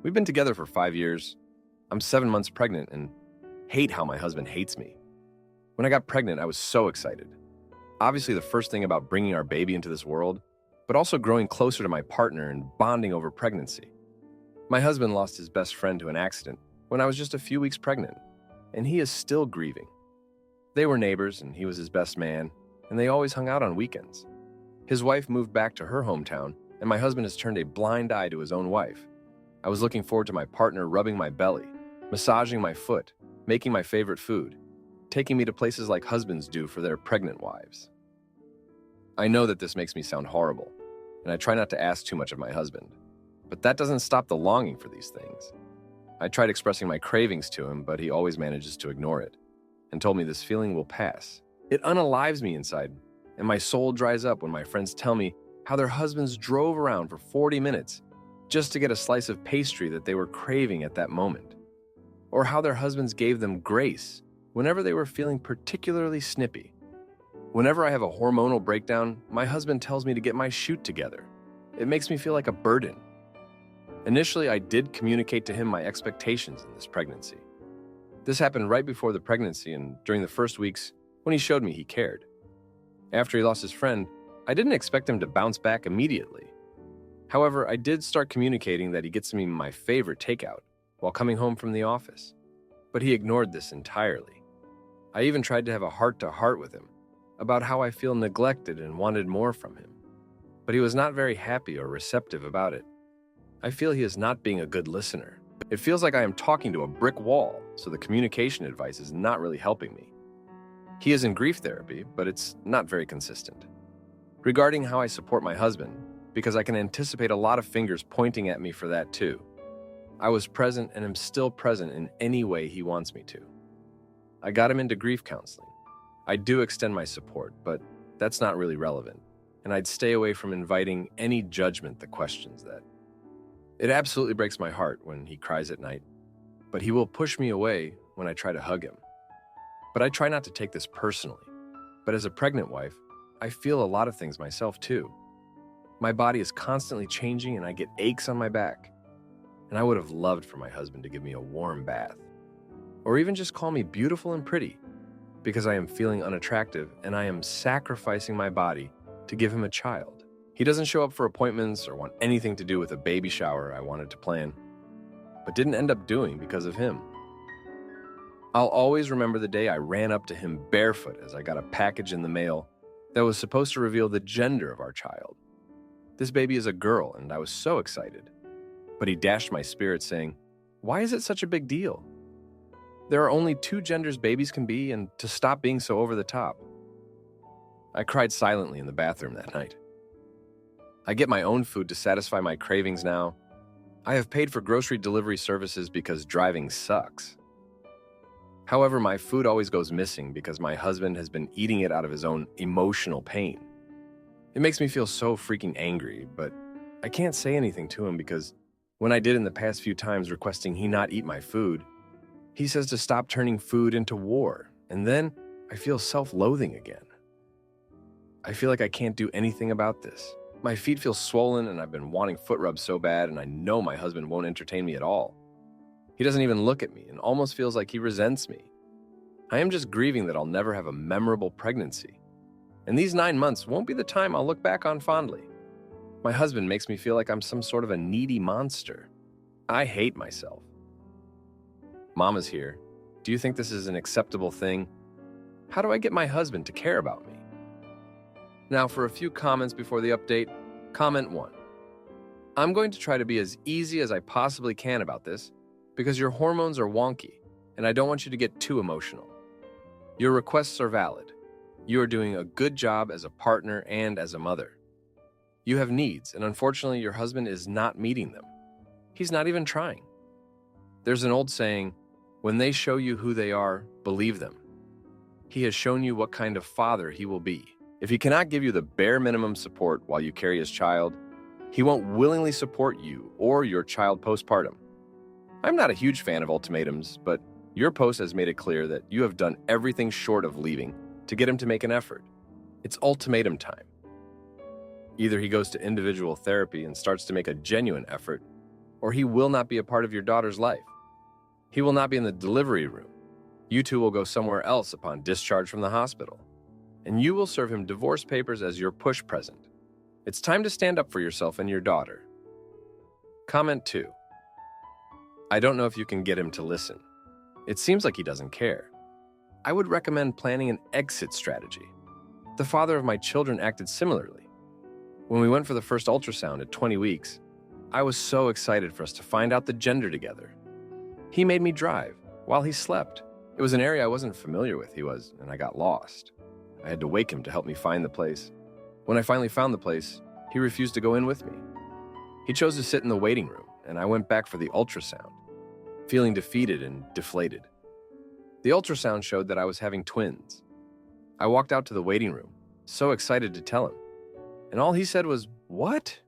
We've been together for 5 years. I'm 7 months pregnant and hate how my husband hates me. When I got pregnant, I was so excited. Obviously, the first thing about bringing our baby into this world, but also growing closer to my partner and bonding over pregnancy. My husband lost his best friend to an accident when I was just a few weeks pregnant, and he is still grieving. They were neighbors, and he was his best man, and they always hung out on weekends. His wife moved back to her hometown, and my husband has turned a blind eye to his own wife. I was looking forward to my partner rubbing my belly, massaging my foot, making my favorite food, taking me to places like husbands do for their pregnant wives. I know that this makes me sound horrible, and I try not to ask too much of my husband, but that doesn't stop the longing for these things. I tried expressing my cravings to him, but he always manages to ignore it, and told me this feeling will pass. It unalives me inside, and my soul dries up when my friends tell me how their husbands drove around for 40 minutes just to get a slice of pastry that they were craving at that moment, or how their husbands gave them grace whenever they were feeling particularly snippy. Whenever I have a hormonal breakdown, my husband tells me to get my shoot together. It makes me feel like a burden. Initially, I did communicate to him my expectations in this pregnancy. This happened right before the pregnancy and during the first weeks when he showed me he cared. After he lost his friend, I didn't expect him to bounce back immediately. However, I did start communicating that he gets me my favorite takeout while coming home from the office. But he ignored this entirely. I even tried to have a heart-to-heart with him about how I feel neglected and wanted more from him. But he was not very happy or receptive about it. I feel he is not being a good listener. It feels like I am talking to a brick wall, so the communication advice is not really helping me. He is in grief therapy, but it's not very consistent. Regarding how I support my husband, because I can anticipate a lot of fingers pointing at me for that too. I was present and am still present in any way he wants me to. I got him into grief counseling. I do extend my support, but that's not really relevant, and I'd stay away from inviting any judgment that questions that. It absolutely breaks my heart when he cries at night, but he will push me away when I try to hug him. But I try not to take this personally. But as a pregnant wife, I feel a lot of things myself too. My body is constantly changing and I get aches on my back. And I would have loved for my husband to give me a warm bath. Or even just call me beautiful and pretty, because I am feeling unattractive and I am sacrificing my body to give him a child. He doesn't show up for appointments or want anything to do with a baby shower I wanted to plan, but didn't end up doing because of him. I'll always remember the day I ran up to him barefoot as I got a package in the mail that was supposed to reveal the gender of our child. This baby is a girl, and I was so excited. But he dashed my spirit, saying, "Why is it such a big deal? There are only 2 genders babies can be, and to stop being so over the top." I cried silently in the bathroom that night. I get my own food to satisfy my cravings now. I have paid for grocery delivery services because driving sucks. However, my food always goes missing because my husband has been eating it out of his own emotional pain. It makes me feel so freaking angry, but I can't say anything to him because when I did in the past few times requesting he not eat my food, he says to stop turning food into war, and then I feel self-loathing again. I feel like I can't do anything about this. My feet feel swollen and I've been wanting foot rubs so bad, and I know my husband won't entertain me at all. He doesn't even look at me and almost feels like he resents me. I am just grieving that I'll never have a memorable pregnancy. And these 9 months won't be the time I'll look back on fondly. My husband makes me feel like I'm some sort of a needy monster. I hate myself. Mama's here. Do you think this is an acceptable thing? How do I get my husband to care about me? Now for a few comments before the update. Comment 1. I'm going to try to be as easy as I possibly can about this because your hormones are wonky and I don't want you to get too emotional. Your requests are valid. You are doing a good job as a partner and as a mother. You have needs, and unfortunately your husband is not meeting them. He's not even trying. There's an old saying, when they show you who they are, believe them. He has shown you what kind of father he will be. If he cannot give you the bare minimum support while you carry his child, he won't willingly support you or your child postpartum. I'm not a huge fan of ultimatums, but your post has made it clear that you have done everything short of leaving to get him to make an effort. It's ultimatum time. Either he goes to individual therapy and starts to make a genuine effort, or he will not be a part of your daughter's life. He will not be in the delivery room. You two will go somewhere else upon discharge from the hospital, and you will serve him divorce papers as your push present. It's time to stand up for yourself and your daughter. Comment 2. I don't know if you can get him to listen. It seems like he doesn't care. I would recommend planning an exit strategy. The father of my children acted similarly. When we went for the first ultrasound at 20 weeks, I was so excited for us to find out the gender together. He made me drive while he slept. It was an area I wasn't familiar with, and I got lost. I had to wake him to help me find the place. When I finally found the place, he refused to go in with me. He chose to sit in the waiting room, and I went back for the ultrasound, feeling defeated and deflated. The ultrasound showed that I was having twins. I walked out to the waiting room, so excited to tell him, and all he said was, "What?"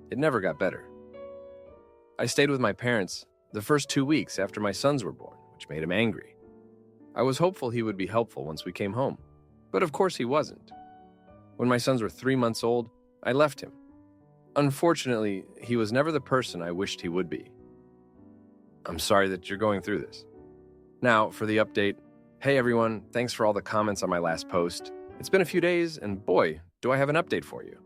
It never got better. I stayed with my parents the first 2 weeks after my sons were born, which made him angry. I was hopeful he would be helpful once we came home, but of course he wasn't. When my sons were 3 months old, I left him. Unfortunately, he was never the person I wished he would be. I'm sorry that you're going through this. Now, for the update. Hey everyone, thanks for all the comments on my last post. It's been a few days, and boy, do I have an update for you.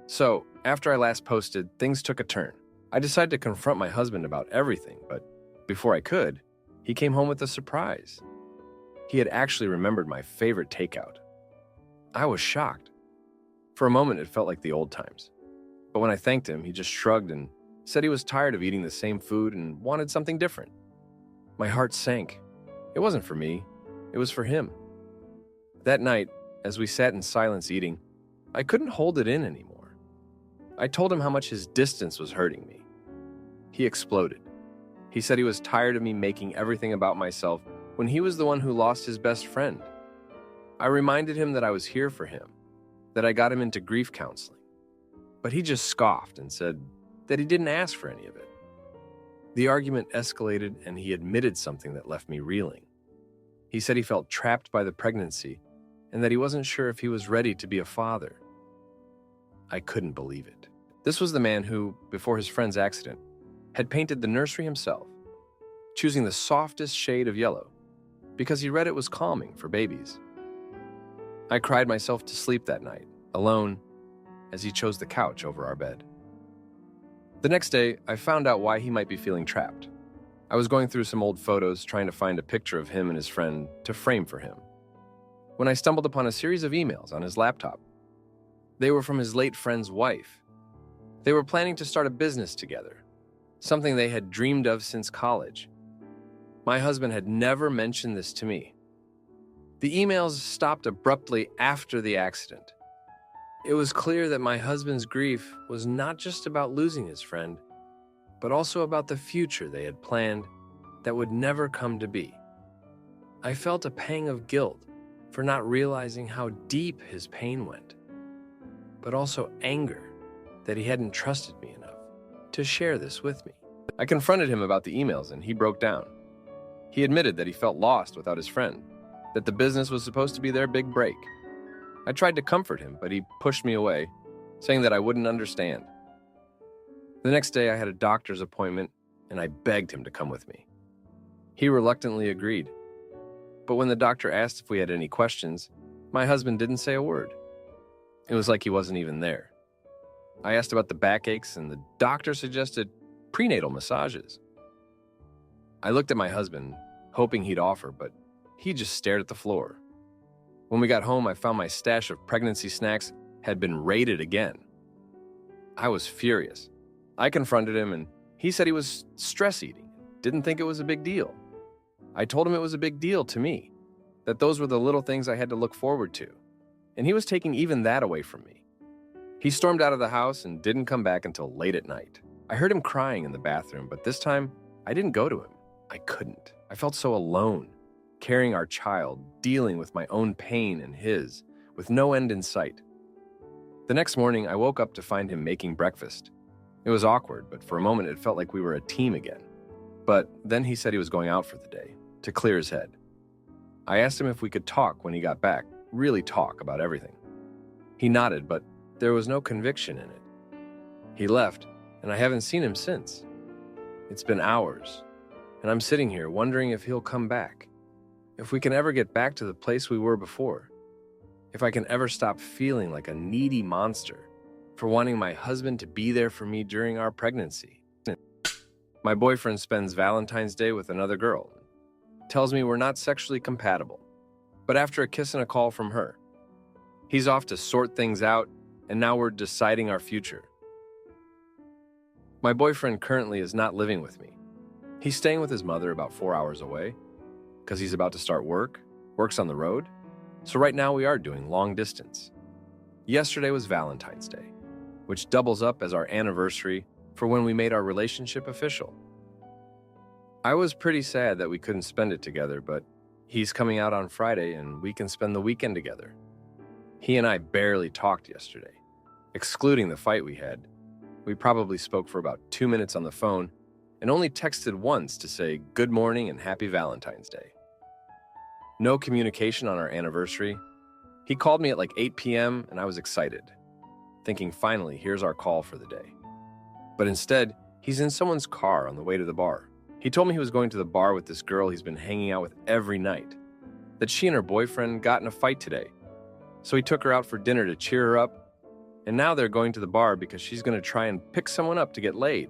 So, after I last posted, things took a turn. I decided to confront my husband about everything, but before I could, he came home with a surprise. He had actually remembered my favorite takeout. I was shocked. For a moment, it felt like the old times. But when I thanked him, he just shrugged and said he was tired of eating the same food and wanted something different. My heart sank. It wasn't for me. It was for him. That night, as we sat in silence eating, I couldn't hold it in anymore. I told him how much his distance was hurting me. He exploded. He said he was tired of me making everything about myself when he was the one who lost his best friend. I reminded him that I was here for him, that I got him into grief counseling. But he just scoffed and said that he didn't ask for any of it. The argument escalated, and he admitted something that left me reeling. He said he felt trapped by the pregnancy and that he wasn't sure if he was ready to be a father. I couldn't believe it. This was the man who, before his friend's accident, had painted the nursery himself, choosing the softest shade of yellow because he read it was calming for babies. I cried myself to sleep that night, alone, as he chose the couch over our bed. The next day, I found out why he might be feeling trapped. I was going through some old photos trying to find a picture of him and his friend to frame for him, when I stumbled upon a series of emails on his laptop. They were from his late friend's wife. They were planning to start a business together, something they had dreamed of since college. My husband had never mentioned this to me. The emails stopped abruptly after the accident. It was clear that my husband's grief was not just about losing his friend, but also about the future they had planned that would never come to be. I felt a pang of guilt for not realizing how deep his pain went, but also anger that he hadn't trusted me enough to share this with me. I confronted him about the emails, and he broke down. He admitted that he felt lost without his friend, that the business was supposed to be their big break. I tried to comfort him, but he pushed me away, saying that I wouldn't understand. The next day, I had a doctor's appointment, and I begged him to come with me. He reluctantly agreed. But when the doctor asked if we had any questions, my husband didn't say a word. It was like he wasn't even there. I asked about the backaches, and the doctor suggested prenatal massages. I looked at my husband, hoping he'd offer, but he just stared at the floor. When we got home, I found my stash of pregnancy snacks had been raided again. I was furious. I confronted him, and he said he was stress eating, didn't think it was a big deal. I told him it was a big deal to me, that those were the little things I had to look forward to, and he was taking even that away from me. He stormed out of the house and didn't come back until late at night. I heard him crying in the bathroom, but this time, I didn't go to him. I couldn't. I felt so alone, carrying our child, dealing with my own pain and his, with no end in sight. The next morning, I woke up to find him making breakfast. It was awkward, but for a moment it felt like we were a team again. But then he said he was going out for the day, to clear his head. I asked him if we could talk when he got back, really talk about everything. He nodded, but there was no conviction in it. He left, and I haven't seen him since. It's been hours, and I'm sitting here wondering if he'll come back, if we can ever get back to the place we were before, if I can ever stop feeling like a needy monster for wanting my husband to be there for me during our pregnancy. My boyfriend spends Valentine's Day with another girl, tells me we're not sexually compatible, but after a kiss and a call from her, he's off to sort things out, and now we're deciding our future. My boyfriend currently is not living with me. He's staying with his mother about 4 hours away, because he's about to start works on the road, so right now we are doing long distance. Yesterday was Valentine's Day, which doubles up as our anniversary for when we made our relationship official. I was pretty sad that we couldn't spend it together, but he's coming out on Friday and we can spend the weekend together. He and I barely talked yesterday. Excluding the fight we had, we probably spoke for about 2 minutes on the phone and only texted once to say good morning and happy Valentine's Day. No communication on our anniversary. He called me at like 8 p.m. and I was excited, thinking finally here's our call for the day. But instead, he's in someone's car on the way to the bar. He told me he was going to the bar with this girl he's been hanging out with every night, that she and her boyfriend got in a fight today. So he took her out for dinner to cheer her up, and now they're going to the bar because she's going to try and pick someone up to get laid.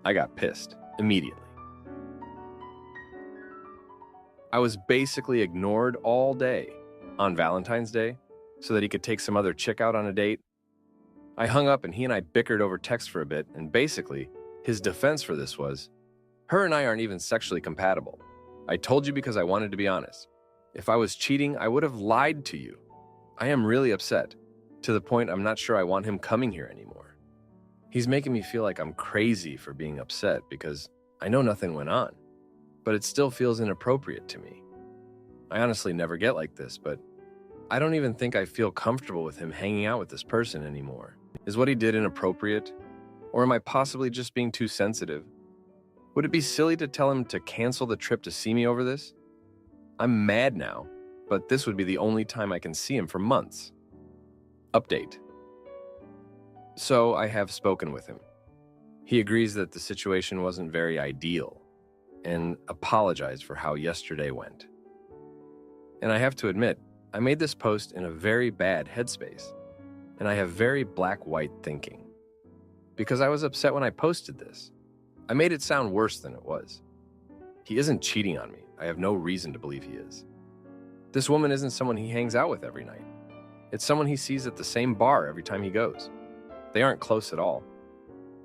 I got pissed immediately. I was basically ignored all day on Valentine's Day so that he could take some other chick out on a date. I hung up and he and I bickered over text for a bit, and basically, his defense for this was, her and I aren't even sexually compatible. I told you because I wanted to be honest. If I was cheating, I would have lied to you. I am really upset, to the point I'm not sure I want him coming here anymore. He's making me feel like I'm crazy for being upset because I know nothing went on, but it still feels inappropriate to me. I honestly never get like this, but I don't even think I feel comfortable with him hanging out with this person anymore. Is what he did inappropriate? Or am I possibly just being too sensitive? Would it be silly to tell him to cancel the trip to see me over this? I'm mad now, but this would be the only time I can see him for months. Update. So I have spoken with him. He agrees that the situation wasn't very ideal and apologized for how yesterday went. And I have to admit, I made this post in a very bad headspace, and I have very black-white thinking. Because I was upset when I posted this. I made it sound worse than it was. He isn't cheating on me. I have no reason to believe he is. This woman isn't someone he hangs out with every night. It's someone he sees at the same bar every time he goes. They aren't close at all.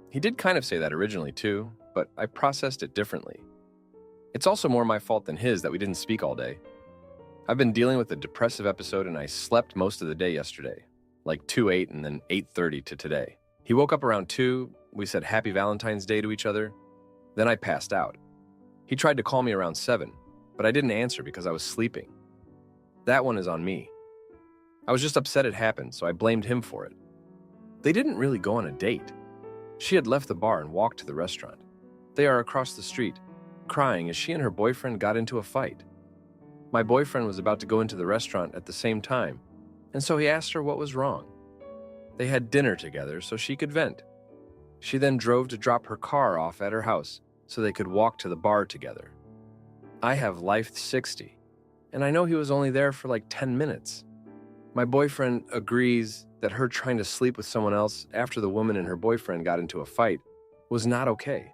He did kind of say that originally too, but I processed it differently. It's also more my fault than his that we didn't speak all day. I've been dealing with a depressive episode and I slept most of the day yesterday, like 2-8 and then 8:30 to today. He woke up around 2, we said happy Valentine's Day to each other, then I passed out. He tried to call me around 7, but I didn't answer because I was sleeping. That one is on me. I was just upset it happened, so I blamed him for it. They didn't really go on a date. She had left the bar and walked to the restaurant. They are across the street, crying as she and her boyfriend got into a fight. My boyfriend was about to go into the restaurant at the same time, and so he asked her what was wrong. They had dinner together so she could vent. She then drove to drop her car off at her house so they could walk to the bar together. I have Life 60, and I know he was only there for like 10 minutes. My boyfriend agrees that her trying to sleep with someone else after the woman and her boyfriend got into a fight was not okay,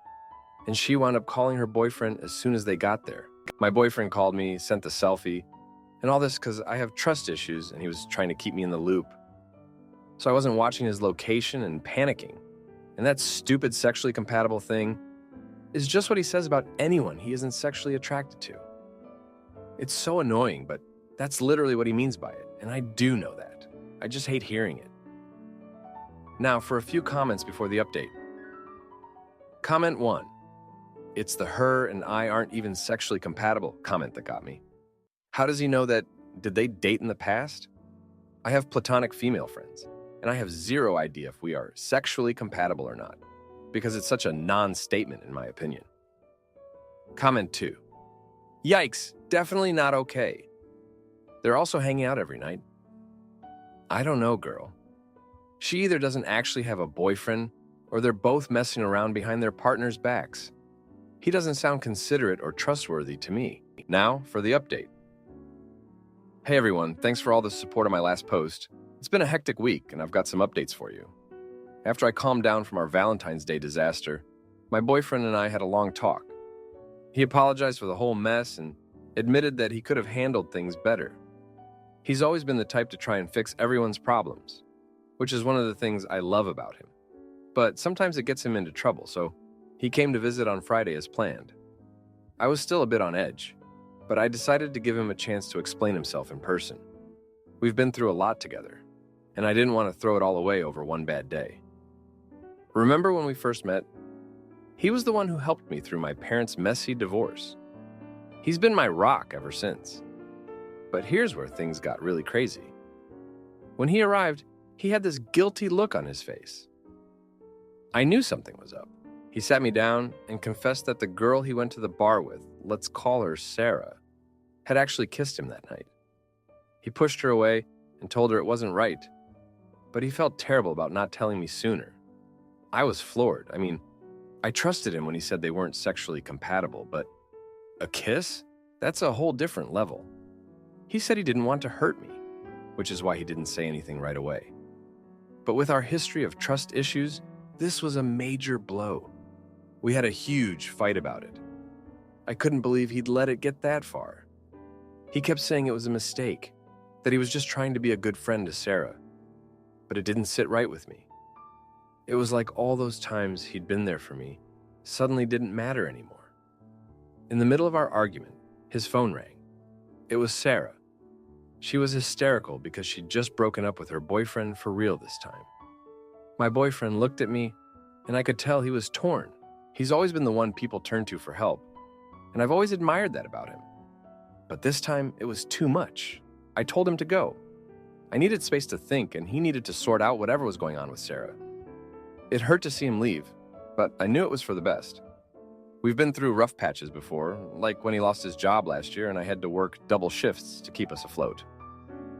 and she wound up calling her boyfriend as soon as they got there. My boyfriend called me, sent the selfie, and all this because I have trust issues and he was trying to keep me in the loop. So I wasn't watching his location and panicking. And that stupid sexually compatible thing is just what he says about anyone he isn't sexually attracted to. It's so annoying, but that's literally what he means by it, and I do know that. I just hate hearing it. Now, for a few comments before the update. Comment 1. It's the her and I aren't even sexually compatible comment that got me. How does he know that? Did they date in the past? I have platonic female friends, and I have zero idea if we are sexually compatible or not, because it's such a non-statement in my opinion. Comment 2. Yikes, definitely not okay. They're also hanging out every night. I don't know, girl. She either doesn't actually have a boyfriend or they're both messing around behind their partners' backs. He doesn't sound considerate or trustworthy to me. Now for the update. Hey everyone, thanks for all the support on my last post. It's been a hectic week and I've got some updates for you. After I calmed down from our Valentine's Day disaster, my boyfriend and I had a long talk. He apologized for the whole mess and admitted that he could have handled things better. He's always been the type to try and fix everyone's problems, which is one of the things I love about him. But sometimes it gets him into trouble, so he came to visit on Friday as planned. I was still a bit on edge, but I decided to give him a chance to explain himself in person. We've been through a lot together, and I didn't want to throw it all away over one bad day. Remember when we first met? He was the one who helped me through my parents' messy divorce. He's been my rock ever since. But here's where things got really crazy. When he arrived, he had this guilty look on his face. I knew something was up. He sat me down and confessed that the girl he went to the bar with, let's call her Sarah, had actually kissed him that night. He pushed her away and told her it wasn't right, but he felt terrible about not telling me sooner. I was floored. I trusted him when he said they weren't sexually compatible, but a kiss? That's a whole different level. He said he didn't want to hurt me, which is why he didn't say anything right away. But with our history of trust issues, this was a major blow. We had a huge fight about it. I couldn't believe he'd let it get that far. He kept saying it was a mistake, that he was just trying to be a good friend to Sarah. But it didn't sit right with me. It was like all those times he'd been there for me suddenly didn't matter anymore. In the middle of our argument, his phone rang. It was Sarah. She was hysterical because she'd just broken up with her boyfriend for real this time. My boyfriend looked at me, and I could tell he was torn. He's always been the one people turn to for help, and I've always admired that about him. But this time, it was too much. I told him to go. I needed space to think, and he needed to sort out whatever was going on with Sarah. It hurt to see him leave, but I knew it was for the best. We've been through rough patches before, like when he lost his job last year and I had to work double shifts to keep us afloat.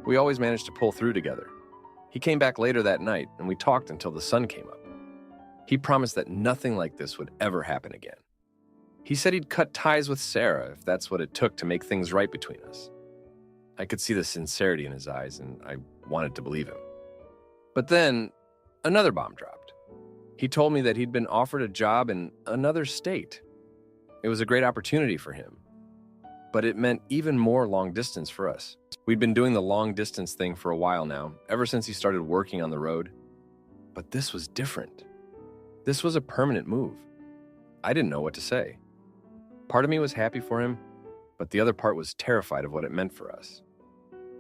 We always managed to pull through together. He came back later that night and we talked until the sun came up. He promised that nothing like this would ever happen again. He said he'd cut ties with Sarah if that's what it took to make things right between us. I could see the sincerity in his eyes and I wanted to believe him. But then, another bomb dropped. He told me that he'd been offered a job in another state. It was a great opportunity for him, but it meant even more long distance for us. We'd been doing the long distance thing for a while now, ever since he started working on the road. But this was different. This was a permanent move. I didn't know what to say. Part of me was happy for him, but the other part was terrified of what it meant for us.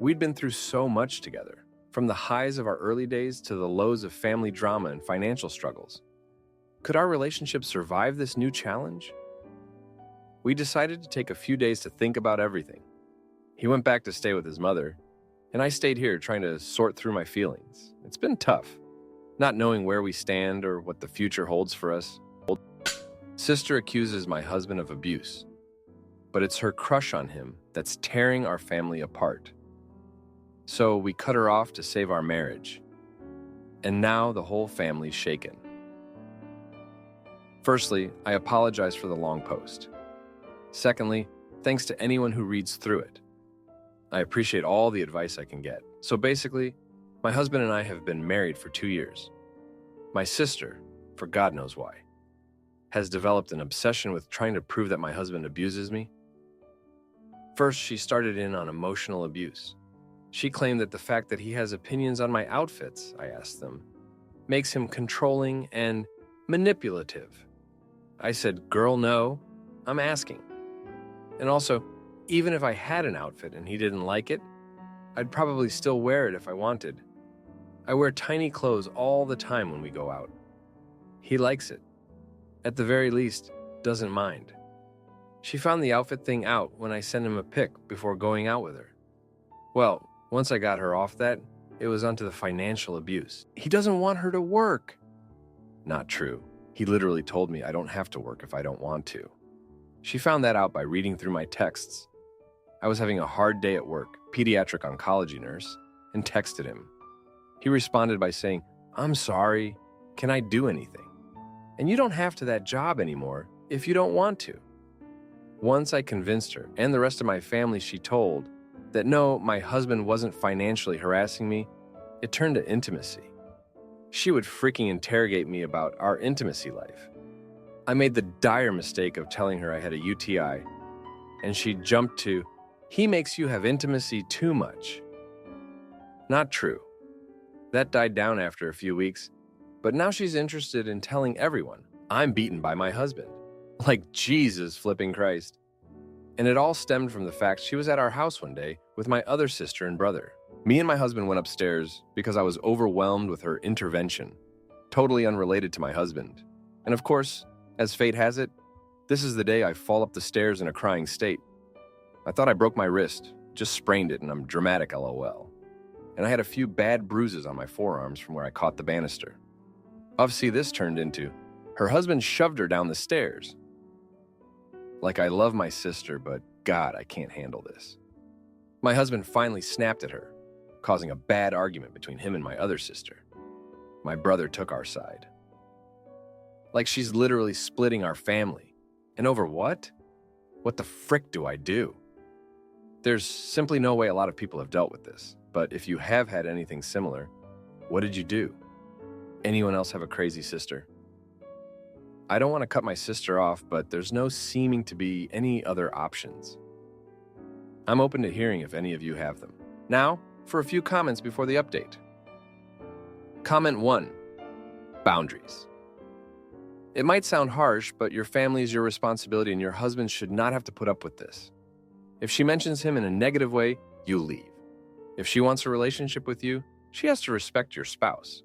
We'd been through so much together, from the highs of our early days to the lows of family drama and financial struggles. Could our relationship survive this new challenge? We decided to take a few days to think about everything. He went back to stay with his mother, and I stayed here trying to sort through my feelings. It's been tough, not knowing where we stand or what the future holds for us. Sister accuses my husband of abuse, but it's her crush on him that's tearing our family apart. So we cut her off to save our marriage, and now the whole family's shaken. Firstly, I apologize for the long post. Secondly, thanks to anyone who reads through it. I appreciate all the advice I can get. So basically, my husband and I have been married for 2 years. My sister, for God knows why, has developed an obsession with trying to prove that my husband abuses me. First, she started in on emotional abuse. She claimed that the fact that he has opinions on my outfits, I asked them, makes him controlling and manipulative. I said, girl, no, I'm asking. And also, even if I had an outfit and he didn't like it, I'd probably still wear it if I wanted. I wear tiny clothes all the time when we go out. He likes it. At the very least, doesn't mind. She found the outfit thing out when I sent him a pic before going out with her. Well, once I got her off that, it was onto the financial abuse. He doesn't want her to work. Not true. He literally told me I don't have to work if I don't want to. She found that out by reading through my texts. I was having a hard day at work, pediatric oncology nurse, and texted him. He responded by saying, I'm sorry, can I do anything? And you don't have to that job anymore if you don't want to. Once I convinced her and the rest of my family, she told that no, my husband wasn't financially harassing me, it turned to intimacy. She would freaking interrogate me about our intimacy life. I made the dire mistake of telling her I had a UTI, and she jumped to, he makes you have intimacy too much. Not true. That died down after a few weeks, but now she's interested in telling everyone I'm beaten by my husband. Like Jesus flipping Christ. And it all stemmed from the fact she was at our house one day with my other sister and brother. Me and my husband went upstairs because I was overwhelmed with her intervention, totally unrelated to my husband. And of course, as fate has it, this is the day I fall up the stairs in a crying state. I thought I broke my wrist, just sprained it, and I'm dramatic LOL. And I had a few bad bruises on my forearms from where I caught the banister. Obviously, this turned into, her husband shoved her down the stairs. Like, I love my sister, but God, I can't handle this. My husband finally snapped at her, causing a bad argument between him and my other sister. My brother took our side. Like, she's literally splitting our family. And over what? What the frick do I do? There's simply no way a lot of people have dealt with this, but if you have had anything similar, what did you do? Anyone else have a crazy sister? I don't want to cut my sister off, but there's no seeming to be any other options. I'm open to hearing if any of you have them. Now, for a few comments before the update. Comment 1. Boundaries. It might sound harsh, but your family is your responsibility and your husband should not have to put up with this. If she mentions him in a negative way, you leave. If she wants a relationship with you, she has to respect your spouse.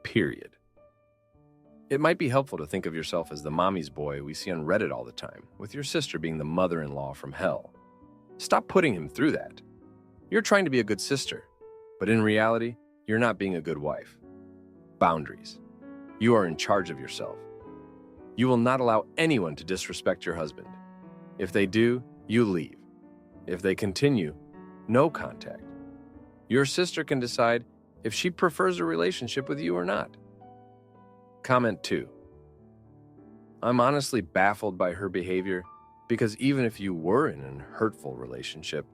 Period. It might be helpful to think of yourself as the mommy's boy we see on Reddit all the time, with your sister being the mother-in-law from hell. Stop putting him through that. You're trying to be a good sister, but in reality, you're not being a good wife. Boundaries. You are in charge of yourself. You will not allow anyone to disrespect your husband. If they do, you leave. If they continue, no contact. Your sister can decide if she prefers a relationship with you or not. Comment 2. I'm honestly baffled by her behavior because even if you were in a hurtful relationship,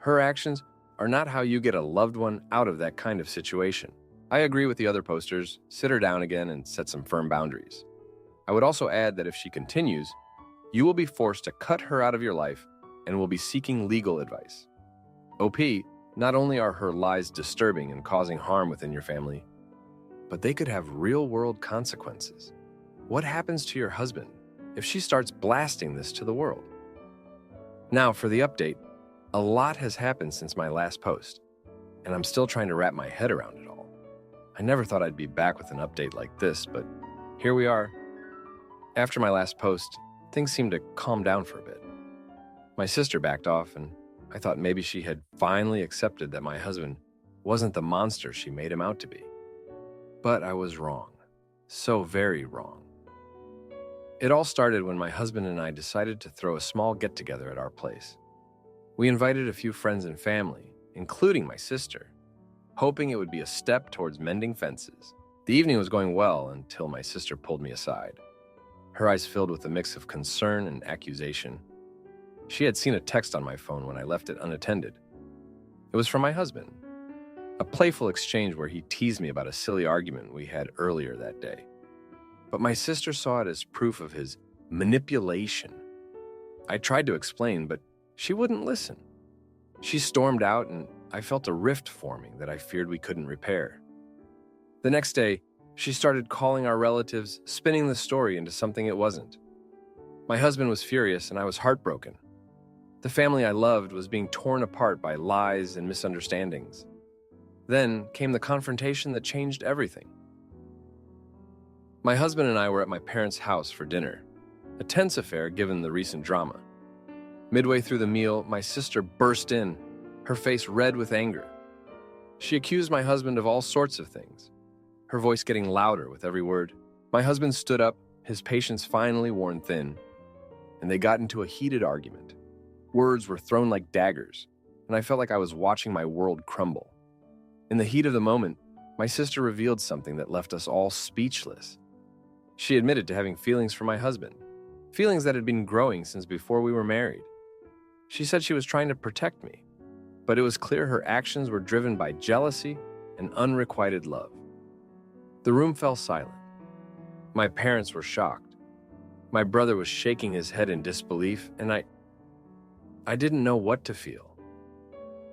her actions are not how you get a loved one out of that kind of situation. I agree with the other posters, sit her down again and set some firm boundaries. I would also add that if she continues, you will be forced to cut her out of your life and will be seeking legal advice. OP, not only are her lies disturbing and causing harm within your family, but they could have real-world consequences. What happens to your husband if she starts blasting this to the world? Now, for the update, a lot has happened since my last post, and I'm still trying to wrap my head around it all. I never thought I'd be back with an update like this, but here we are. After my last post, things seemed to calm down for a bit. My sister backed off, and I thought maybe she had finally accepted that my husband wasn't the monster she made him out to be. But I was wrong. So very wrong. It all started when my husband and I decided to throw a small get-together at our place. We invited a few friends and family, including my sister, hoping it would be a step towards mending fences. The evening was going well until my sister pulled me aside. Her eyes filled with a mix of concern and accusation. She had seen a text on my phone when I left it unattended. It was from my husband. A playful exchange where he teased me about a silly argument we had earlier that day. But my sister saw it as proof of his manipulation. I tried to explain, but she wouldn't listen. She stormed out, and I felt a rift forming that I feared we couldn't repair. The next day, she started calling our relatives, spinning the story into something it wasn't. My husband was furious, and I was heartbroken. The family I loved was being torn apart by lies and misunderstandings. Then came the confrontation that changed everything. My husband and I were at my parents' house for dinner, a tense affair given the recent drama. Midway through the meal, my sister burst in, her face red with anger. She accused my husband of all sorts of things, her voice getting louder with every word. My husband stood up, his patience finally worn thin, and they got into a heated argument. Words were thrown like daggers, and I felt like I was watching my world crumble. In the heat of the moment, my sister revealed something that left us all speechless. She admitted to having feelings for my husband, feelings that had been growing since before we were married. She said she was trying to protect me, but it was clear her actions were driven by jealousy and unrequited love. The room fell silent. My parents were shocked. My brother was shaking his head in disbelief, and I didn't know what to feel.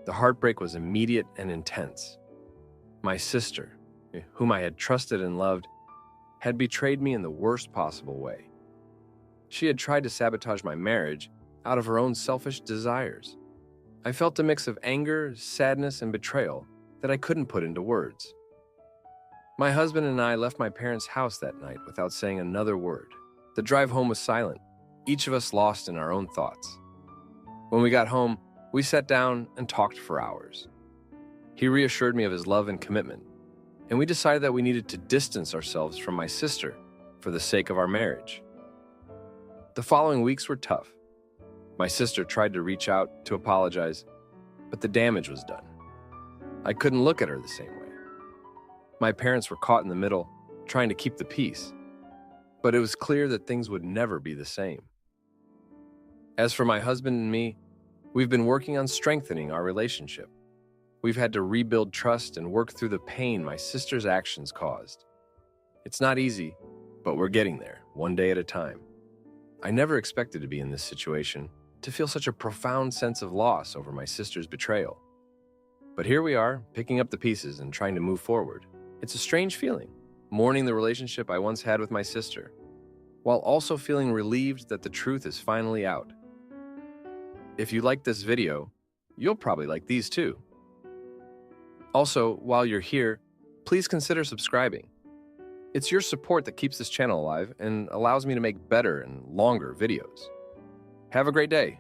The heartbreak was immediate and intense. My sister, whom I had trusted and loved, had betrayed me in the worst possible way. She had tried to sabotage my marriage out of her own selfish desires. I felt a mix of anger, sadness, and betrayal that I couldn't put into words. My husband and I left my parents' house that night without saying another word. The drive home was silent, each of us lost in our own thoughts. When we got home, we sat down and talked for hours. He reassured me of his love and commitment, and we decided that we needed to distance ourselves from my sister for the sake of our marriage. The following weeks were tough. My sister tried to reach out to apologize, but the damage was done. I couldn't look at her the same way. My parents were caught in the middle, trying to keep the peace, but it was clear that things would never be the same. As for my husband and me, we've been working on strengthening our relationship. We've had to rebuild trust and work through the pain my sister's actions caused. It's not easy, but we're getting there, one day at a time. I never expected to be in this situation, to feel such a profound sense of loss over my sister's betrayal. But here we are, picking up the pieces and trying to move forward. It's a strange feeling, mourning the relationship I once had with my sister, while also feeling relieved that the truth is finally out. If you like this video, you'll probably like these too. Also, while you're here, please consider subscribing. It's your support that keeps this channel alive and allows me to make better and longer videos. Have a great day.